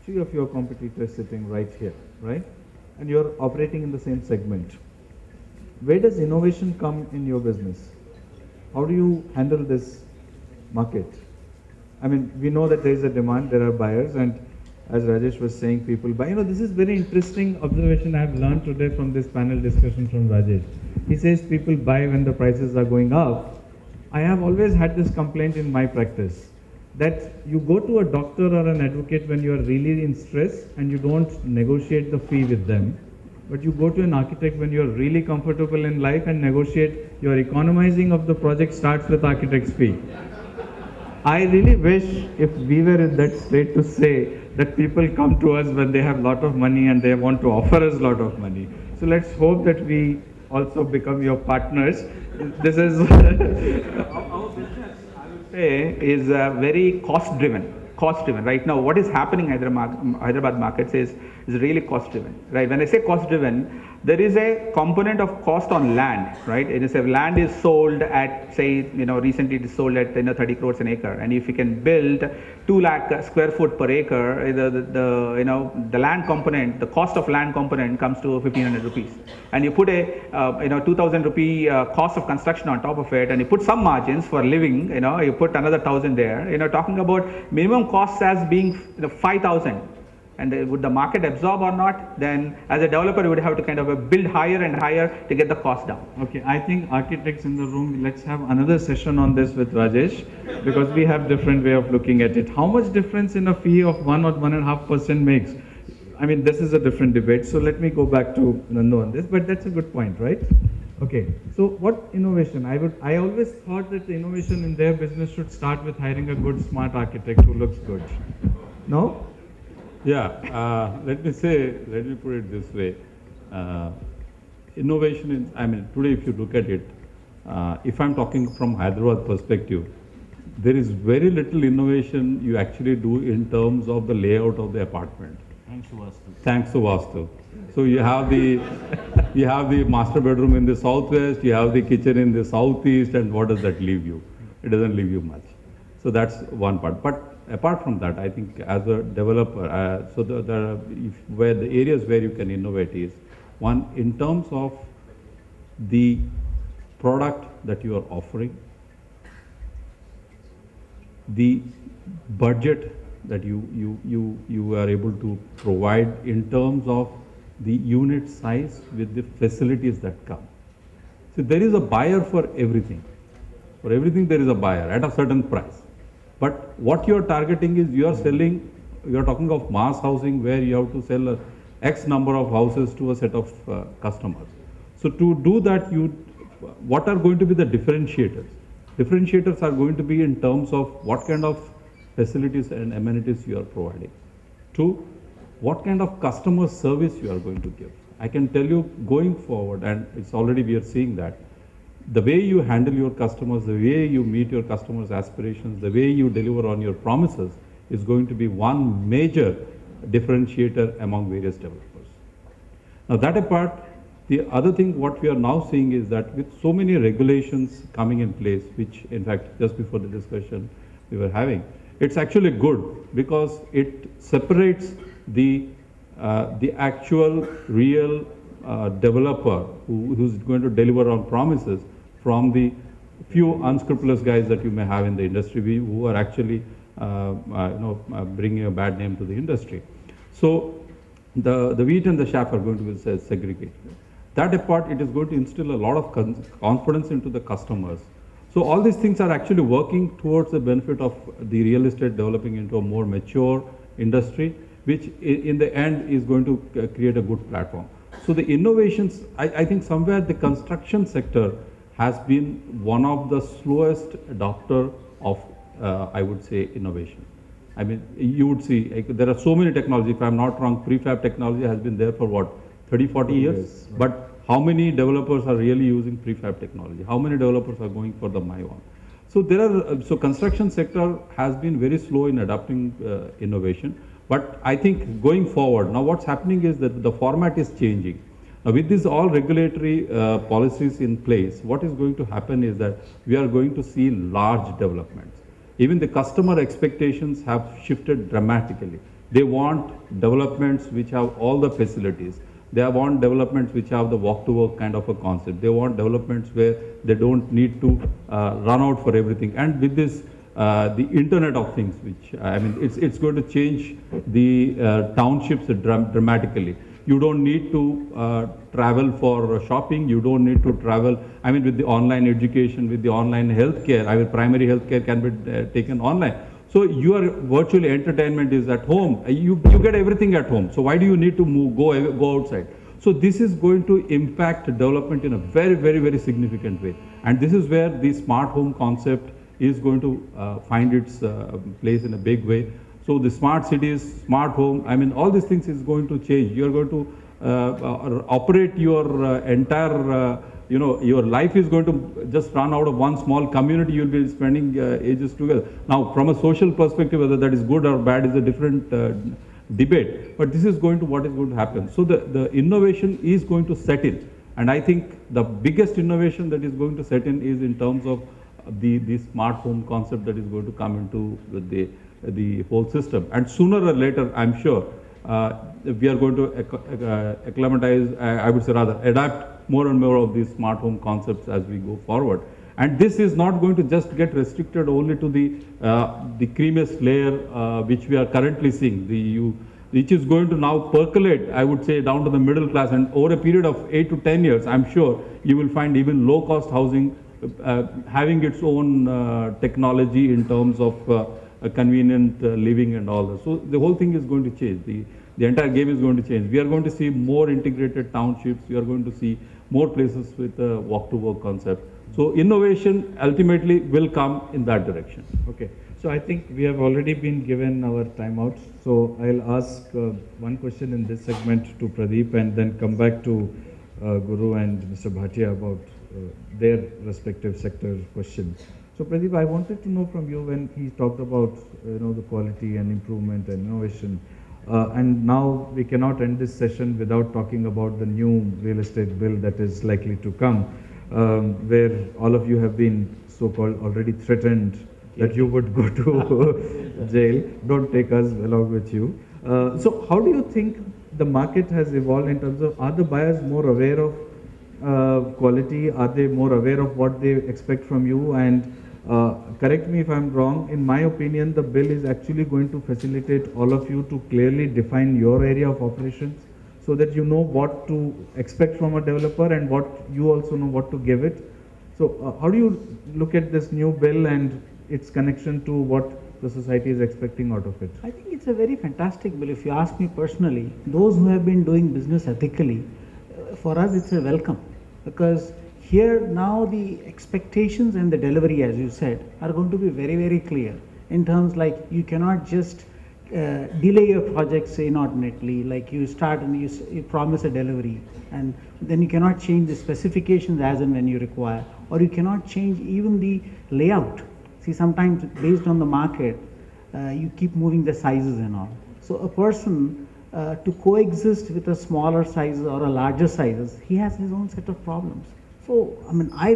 three of your competitors sitting right here, right? And you're operating in the same segment. Where does innovation come in your business? How do you handle this market? I mean, we know that there is a demand, there are buyers, and as Rajesh was saying, people buy. This is very interesting observation I have learned today from this panel discussion from Rajesh. He says people buy when the prices are going up. I have always had this complaint in my practice that you go to a doctor or an advocate when you are really in stress and you don't negotiate the fee with them. But you go to an architect when you're really comfortable in life and negotiate your economizing of the project starts with architect's fee. I really wish if we were in that state to say that people come to us when they have a lot of money and they want to offer us a lot of money. So let's hope that we also become your partners. This is our business, I would say, is very cost driven. Cost driven. Right now, what is happening in Hyderabad markets is really cost driven. Right. When I say cost driven, there is a component of cost on land, right? It is if land is sold at, say, recently it is sold at 30 crores an acre, and if you can build 2 lakh square foot per acre, the land component, the cost of land component comes to 1,500 rupees, and you put a 2,000 rupee cost of construction on top of it, and you put some margins for living, you put another 1,000 there, talking about minimum costs as being 5,000. And would the market absorb or not? Then as a developer, you would have to kind of build higher and higher to get the cost down. Okay, I think architects in the room, let's have another session on this with Rajesh, because we have different way of looking at it. How much difference in a fee of 1 or 1.5% makes? I mean, this is a different debate. So let me go back to Nandu on this, but that's a good point, right? Okay, so what innovation? I always thought that the innovation in their business should start with hiring a good, smart architect who looks good. No? Yeah, let me put it this way. Innovation is, today if you look at it, if I'm talking from Hyderabad perspective, there is very little innovation you actually do in terms of the layout of the apartment. Thanks to Vastu. So you have the master bedroom in the southwest, you have the kitchen in the southeast, and what does that leave you? It doesn't leave you much. So that's one part. But apart from that, I think as a developer, where the areas where you can innovate is one in terms of the product that you are offering, the budget that you are able to provide in terms of the unit size with the facilities that come. So there is a buyer for everything. For everything there is a buyer at a certain price. But what you are targeting is you are talking of mass housing where you have to sell a X number of houses to a set of customers. So to do that, what are going to be the differentiators? Differentiators are going to be in terms of what kind of facilities and amenities you are providing. Two, what kind of customer service you are going to give. I can tell you going forward, and it's already we are seeing that, the way you handle your customers, the way you meet your customers' aspirations, the way you deliver on your promises is going to be one major differentiator among various developers. Now that apart, the other thing what we are now seeing is that with so many regulations coming in place, which in fact just before the discussion we were having, it's actually good because it separates the actual real developer who's going to deliver on promises from the few unscrupulous guys that you may have in the industry who are actually bringing a bad name to the industry. So the wheat and the chaff are going to be segregated. That apart, it is going to instill a lot of confidence into the customers. So all these things are actually working towards the benefit of the real estate developing into a more mature industry, which in the end is going to create a good platform. So the innovations, I think somewhere the construction sector has been one of the slowest adopter of, I would say, innovation. I mean, you would see, there are so many technologies, if I'm not wrong, prefab technology has been there for what, 30, 40 years? Yes, right. But how many developers are really using prefab technology? How many developers are going for the MyOne? So construction sector has been very slow in adopting innovation. But I think going forward, now what's happening is that the format is changing. Now with these all regulatory policies in place, what is going to happen is that we are going to see large developments. Even the customer expectations have shifted dramatically. They want developments which have all the facilities. They want developments which have the walk to work kind of a concept. They want developments where they don't need to run out for everything. And with this, the Internet of Things, which I mean, it's going to change the townships dramatically. You don't need to travel for shopping. You don't need to travel. I mean, with the online education, with the online healthcare, I mean, primary healthcare can be taken online. So your virtual entertainment is at home. You get everything at home. So why do you need to go outside? So this is going to impact development in a very significant way. And this is where the smart home concept is going to find its place in a big way. So the smart cities, smart home, I mean, all these things is going to change. You're going to operate your entire, your life is going to just run out of one small community. You'll be spending ages together. Now, from a social perspective, whether that is good or bad is a different debate. But this is going to what is going to happen. So the innovation is going to set in. And I think the biggest innovation that is going to set in is in terms of the smart home concept that is going to come into the whole system. And sooner or later, I'm sure, we are going to acclimatize, I would say rather, adapt more and more of these smart home concepts as we go forward. And this is not going to just get restricted only to the creamiest layer, which we are currently seeing, which is going to now percolate, I would say, down to the middle class. And over a period of 8 to 10 years, I'm sure you will find even low-cost housing having its own technology in terms of convenient living and all that. So the whole thing is going to change. The entire game is going to change. We are going to see more integrated townships. We are going to see more places with a walk-to-work concept. So innovation ultimately will come in that direction. Okay. So I think we have already been given our timeout. So I'll ask one question in this segment to Pradeep and then come back to Guru and Mr. Bhatia about their respective sector questions. So Pradeep, I wanted to know from you when he talked about the quality and improvement and innovation. And now we cannot end this session without talking about the new real estate bill that is likely to come, where all of you have been so-called already threatened that you would go to jail. Don't take us along with you. So how do you think the market has evolved in terms of, are the buyers more aware of quality? Are they more aware of what they expect from you? And correct me if I'm wrong, in my opinion, the bill is actually going to facilitate all of you to clearly define your area of operations so that you know what to expect from a developer and what you also know what to give it. So how do you look at this new bill and its connection to what the society is expecting out of it? I think it's a very fantastic bill. If you ask me personally, those who have been doing business ethically, for us it's a welcome, because here now the expectations and the delivery, as you said, are going to be very clear in terms like you cannot just delay your projects inordinately, like you start and you promise a delivery and then you cannot change the specifications as and when you require, or you cannot change even the layout. See, sometimes based on the market, you keep moving the sizes and all. So a person to coexist with a smaller size or a larger sizes, he has his own set of problems. So, I mean, I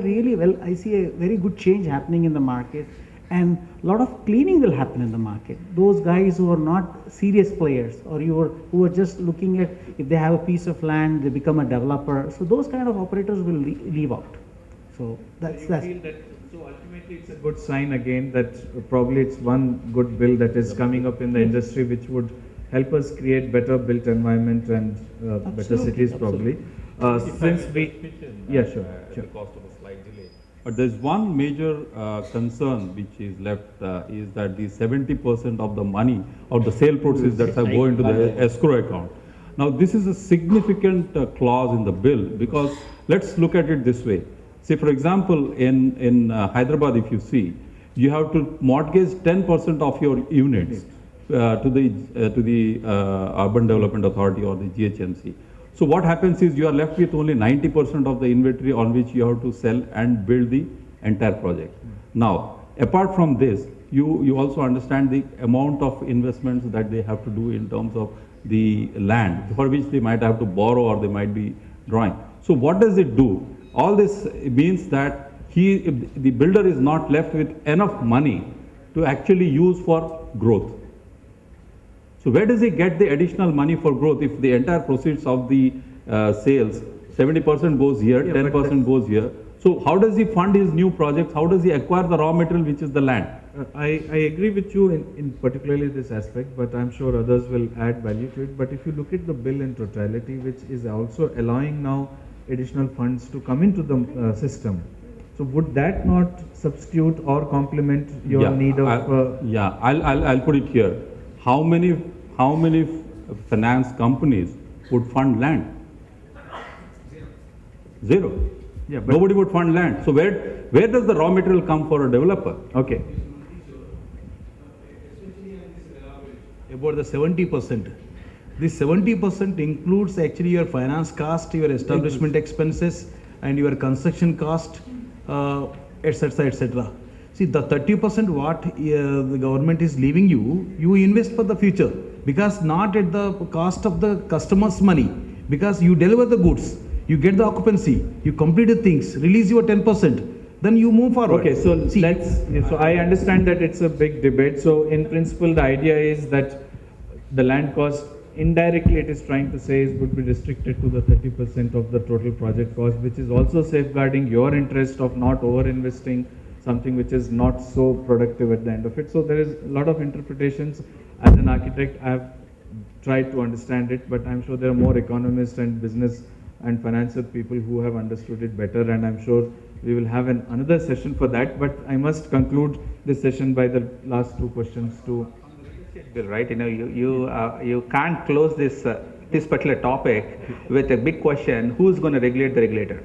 see a very good change happening in the market, and a lot of cleaning will happen in the market. Those guys who are not serious players, or who are just looking at if they have a piece of land, they become a developer. So those kind of operators will leave out. So that's. So ultimately it's a good sign again that probably it's one good bill that is coming up in the industry which would help us create better built environment and better cities probably. Since we, yeah, sure. The cost of a slight delay. But there's one major concern which is left is that the 70% of the money or the sale proceeds that have go into the escrow account. Now this is a significant clause in the bill, because let's look at it this way. Say for example, in Hyderabad, if you see, you have to mortgage 10% of your units to the Urban Development Authority or the GHMC. So what happens is you are left with only 90% of the inventory on which you have to sell and build the entire project. Now, apart from this, you also understand the amount of investments that they have to do in terms of the land, for which they might have to borrow or they might be drawing. So what does it do? All this means that the builder is not left with enough money to actually use for growth. So So where does he get the additional money for growth if the entire proceeds of the sales, 70% goes here, Yeah, 10% goes here? So how does he fund his new projects? How does he acquire the raw material, which is the land? I agree with you in particularly this aspect, but I'm sure others will add value to it. But if you look at the bill in totality, which is also allowing now additional funds to come into the system, so would that not substitute or complement your Yeah, need of? I'll put it here. How many finance companies would fund land? Zero. Yeah, but Nobody would fund land. So where does the raw material come for a developer? okay. About the 70%. This 70% includes actually your finance cost, your establishment expenses, and your construction cost, etc., etc. See, the 30% what the government is leaving you, you invest for the future, because not at the cost of the customer's money, because you deliver the goods, you get the occupancy, you complete the things, release your 10%, then you move forward. Okay, so See, so I understand that it's a big debate. So in principle, the idea is that the land cost indirectly it is trying to say would be restricted to the 30% of the total project cost, which is also safeguarding your interest of not over investing something which is not so productive at the end of it. So there is a lot of interpretations. As an architect, I have tried to understand it, but I'm sure there are more economists and business and financial people who have understood it better, and I'm sure we will have another session for that. But I must conclude this session by the last two questions to. Bill, right? You can't close this particular topic with a big question: who's going to regulate the regulator?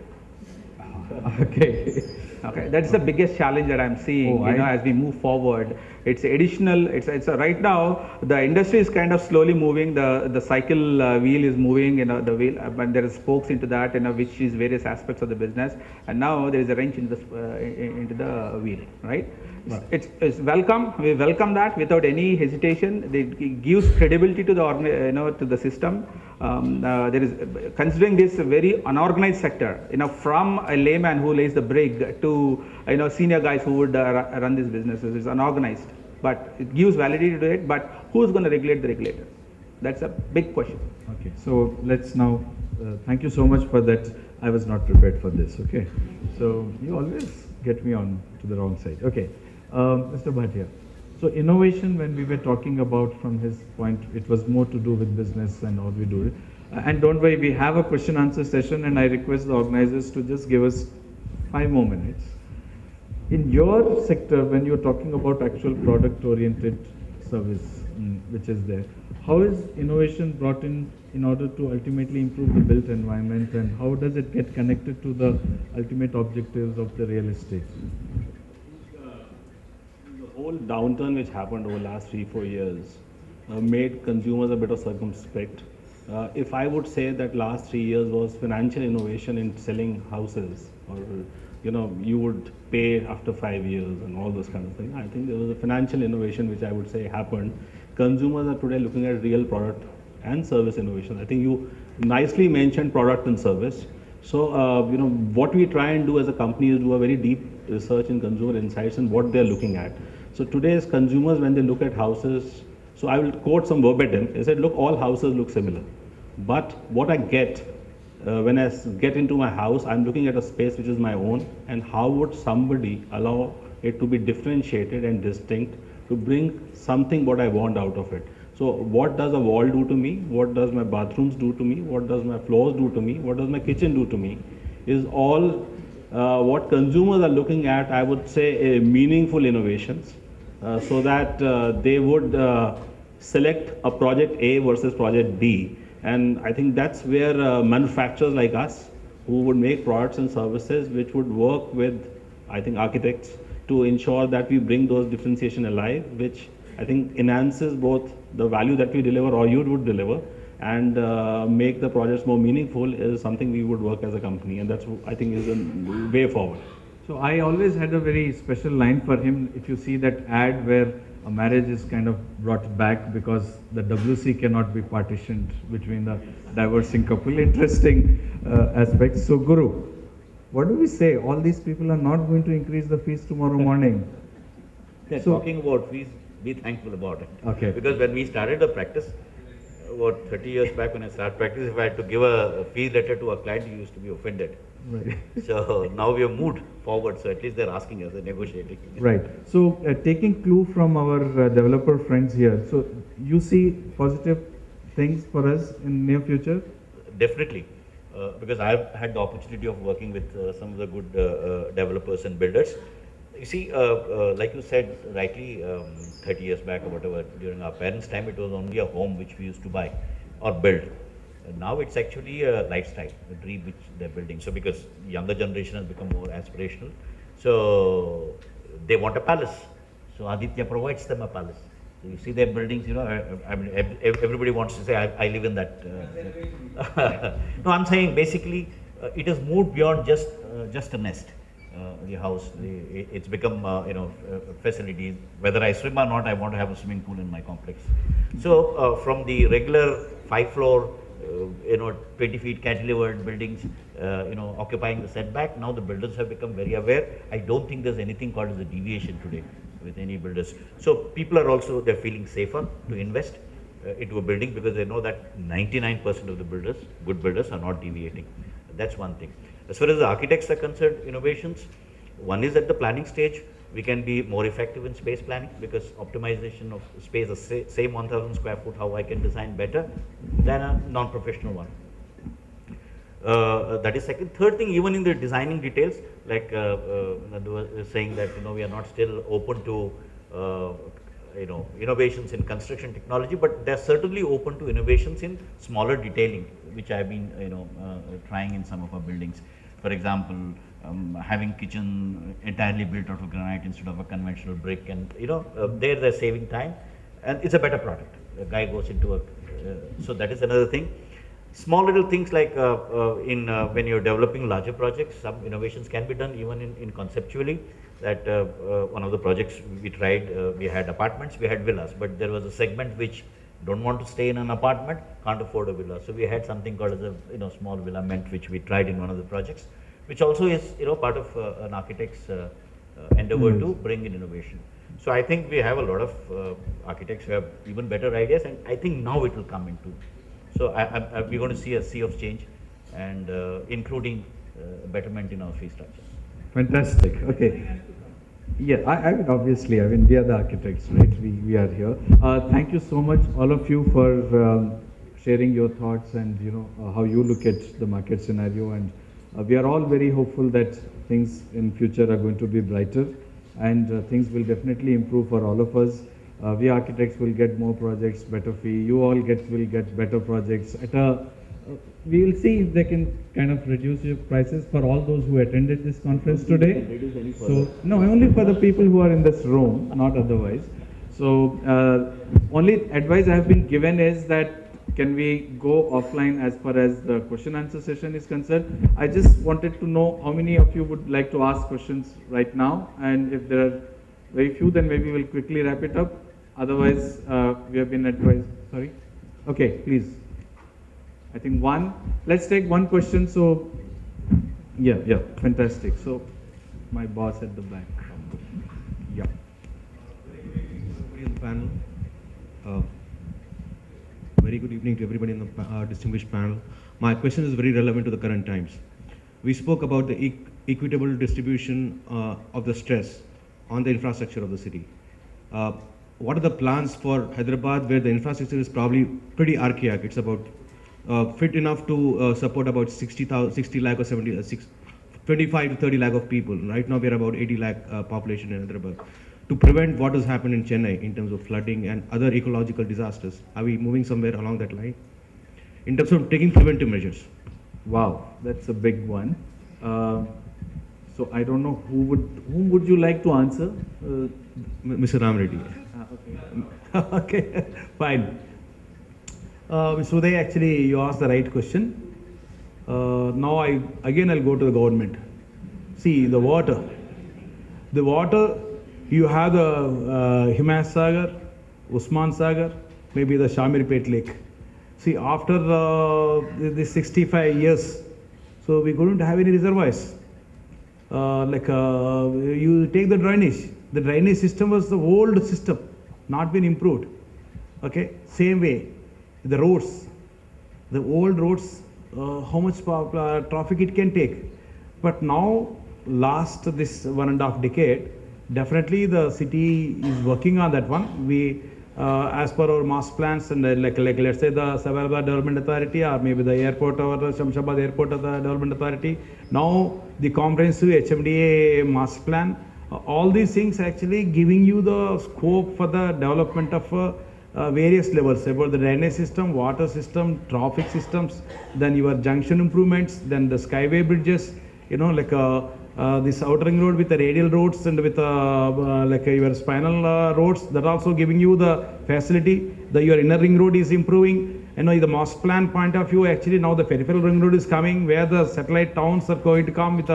Okay. Okay, that's the biggest challenge that I'm seeing. As we move forward, it's additional. It's right now the industry is kind of slowly moving. The cycle wheel is moving. The wheel, but there is spokes into that. Which is various aspects of the business. And now there is a wrench into the wheel. Right? It's welcome. We welcome that without any hesitation. It gives credibility to the to the system. There is considering this a very unorganized sector. From a layman who lays the brick to senior guys who would run these businesses. It's unorganized, but it gives validity to it. But who's going to regulate the regulator? That's a big question. Okay, so let's now. Thank you so much for that. I was not prepared for this. Okay, so you always get me on to the wrong side. Okay, Mr. Bhatia. So innovation, when we were talking about from his point, it was more to do with business and how we do it. And don't worry, we have a question answer session, and I request the organizers to just give us 5 more minutes. In your sector, when you're talking about actual product oriented service, which is there, how is innovation brought in order to ultimately improve the built environment, and how does it get connected to the ultimate objectives of the real estate? The whole downturn which happened over the last 3-4 years made consumers a bit of circumspect. If I would say that last 3 years was financial innovation in selling houses, or you would pay after 5 years and all those kind of things, I think there was a financial innovation which I would say happened. Consumers are today looking at real product and service innovation. I think you nicely mentioned product and service. So what we try and do as a company is do a very deep research in consumer insights and what they're looking at. So today's consumers, when they look at houses, so I will quote some verbatim. They said, look, all houses look similar, but what I get when I get into my house, I'm looking at a space which is my own, and how would somebody allow it to be differentiated and distinct to bring something what I want out of it. So what does a wall do to me? What does my bathrooms do to me? What does my floors do to me? What does my kitchen do to me? Is all what consumers are looking at, I would say, meaningful innovations, so that they would select a project A versus project B. And I think that's where manufacturers like us, who would make products and services which would work with, I think, architects to ensure that we bring those differentiation alive, which I think enhances both the value that we deliver or you would deliver, and make the projects more meaningful, is something we would work as a company, and that's, I think, is a way forward. So I always had a very special line for him. If you see that ad where a marriage is kind of brought back because the WC cannot be partitioned between the divorcing couple. Interesting aspects. So Guru, what do we say? All these people are not going to increase the fees tomorrow morning. They're So- talking about fees. be thankful about it. Okay. Because when we started the practice, about 30 years back when I started practice, if I had to give a fee letter to a client, he used to be offended. Right. So now we have moved forward, so at least they're asking us, they're negotiating. Right. So taking clue from our developer friends here, so you see positive things for us in near future? Definitely, because I've had the opportunity of working with some of the good developers and builders. You see, like you said rightly, 30 years back or whatever, during our parents' time, it was only a home which we used to buy or build. Now it's actually a lifestyle, a dream which they're building. So because younger generation has become more aspirational, so they want a palace. So Aditya provides them a palace. So you see their buildings, you know, I mean, everybody wants to say, I live in that. No, I'm saying basically it has moved beyond just a nest. The house, it's become, you know, facilities. Whether I swim or not, I want to have a swimming pool in my complex. So from the regular 5-floor, you know, 20 feet cantilevered buildings, you know, occupying the setback, now the builders have become very aware. I don't think there's anything called as a deviation today with any builders. So people are also, they're feeling safer to invest into a building because they know that 99% of the builders, good builders, are not deviating. That's one thing. As far as the architects are concerned, innovations, one is at the planning stage, we can be more effective in space planning because optimization of space, the same 1000 square foot, how I can design better than a non-professional one. That is second. Third thing, even in the designing details, like Nandu was saying that, you know, we are not still open to you know, innovations in construction technology, but they're certainly open to innovations in smaller detailing, which I've been, you know, trying in some of our buildings. For example, having kitchen entirely built out of granite instead of a conventional brick, and you know, they're saving time, and it's a better product. The guy goes into a, so that is another thing. Small little things like when you're developing larger projects, some innovations can be done even in conceptually. That one of the projects we tried, we had apartments, we had villas, but there was a segment which don't want to stay in an apartment, can't afford a villa. So we had something called as a, you know, small villa ment, which we tried in one of the projects, which also is, you know, part of an architect's endeavor to bring in innovation. So I think we have a lot of architects who have even better ideas, and I think now it will come into. So we're going to see a sea of change, and including betterment in our fee structure. Fantastic. Okay. Yeah, I mean, obviously, I mean, we are the architects, right? We are here. Thank you so much, all of you, for sharing your thoughts and, you know, how you look at the market scenario. And we are all very hopeful that things in future are going to be brighter, and things will definitely improve for all of us. We architects will get more projects, better fee. You all will get better projects. We will see if they can kind of reduce your prices for all those who attended this conference today. So no, only for the people who are in this room, not otherwise. So only advice I have been given is that can we go offline as far as the question answer session is concerned. I just wanted to know how many of you would like to ask questions right now, and if there are very few, then maybe we'll quickly wrap it up. Otherwise, we have been advised. Sorry. Okay, please. I think one. Let's take one question. So, yeah, fantastic. So, my boss at the back. Yeah. Everybody in the panel. Very good evening to everybody in the distinguished panel. My question is very relevant to the current times. We spoke about the equitable distribution of the stress on the infrastructure of the city. What are the plans for Hyderabad, where the infrastructure is probably pretty archaic? It's about fit enough to support about 60 lakh or 25 to 30 lakh of people. Right now we are about 80 lakh population in Hyderabad. To prevent what has happened in Chennai in terms of flooding and other ecological disasters, are we moving somewhere along that line? In terms of taking preventive measures. Wow, that's a big one. So I don't know whom would you like to answer? Mr. Ram Reddy. Okay. Okay, fine. Mr. Uday, actually you asked the right question. Now I'll go to the government. See, the water, you have the Himayat Sagar, Usman Sagar, maybe the Shamirpet Lake. See, after the 65 years, so we couldn't have any reservoirs. You take the drainage system was the old system. not been improved. Okay, same way, the roads, the old roads, how much traffic it can take. But now, last this 1.5 decade, definitely the city is working on that one. We, as per our master plans and like let's say the Hyderabad Development Authority or maybe the airport or the Shamshabad Airport of the Development Authority. Now the comprehensive HMDA master plan, all these things actually giving you the scope for the development of various levels about the drainage system, water system, traffic systems, then your junction improvements, then the skyway bridges, you know, like this outer ring road with the radial roads and with like your spinal roads, that also giving you the facility. Your inner ring road is improving. You know, the master plan point of view, actually now the peripheral ring road is coming where the satellite towns are going to come with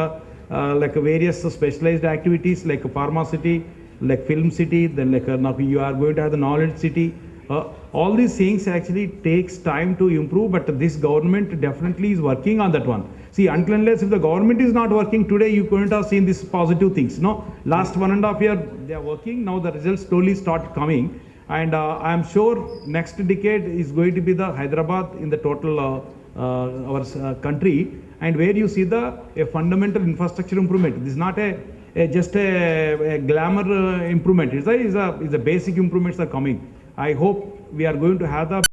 like various specialized activities like pharma city, like film city, then like now you are going to have the knowledge city. All these things actually takes time to improve, but this government definitely is working on that one. See, until unless if the government is not working today, you couldn't have seen these positive things. No, last 1.5 years they are working. Now the results slowly start coming, and I am sure next decade is going to be the Hyderabad in the total our country, and where you see the a fundamental infrastructure improvement. This is not just a glamour improvement. It's a basic improvements are coming. I hope we are going to have the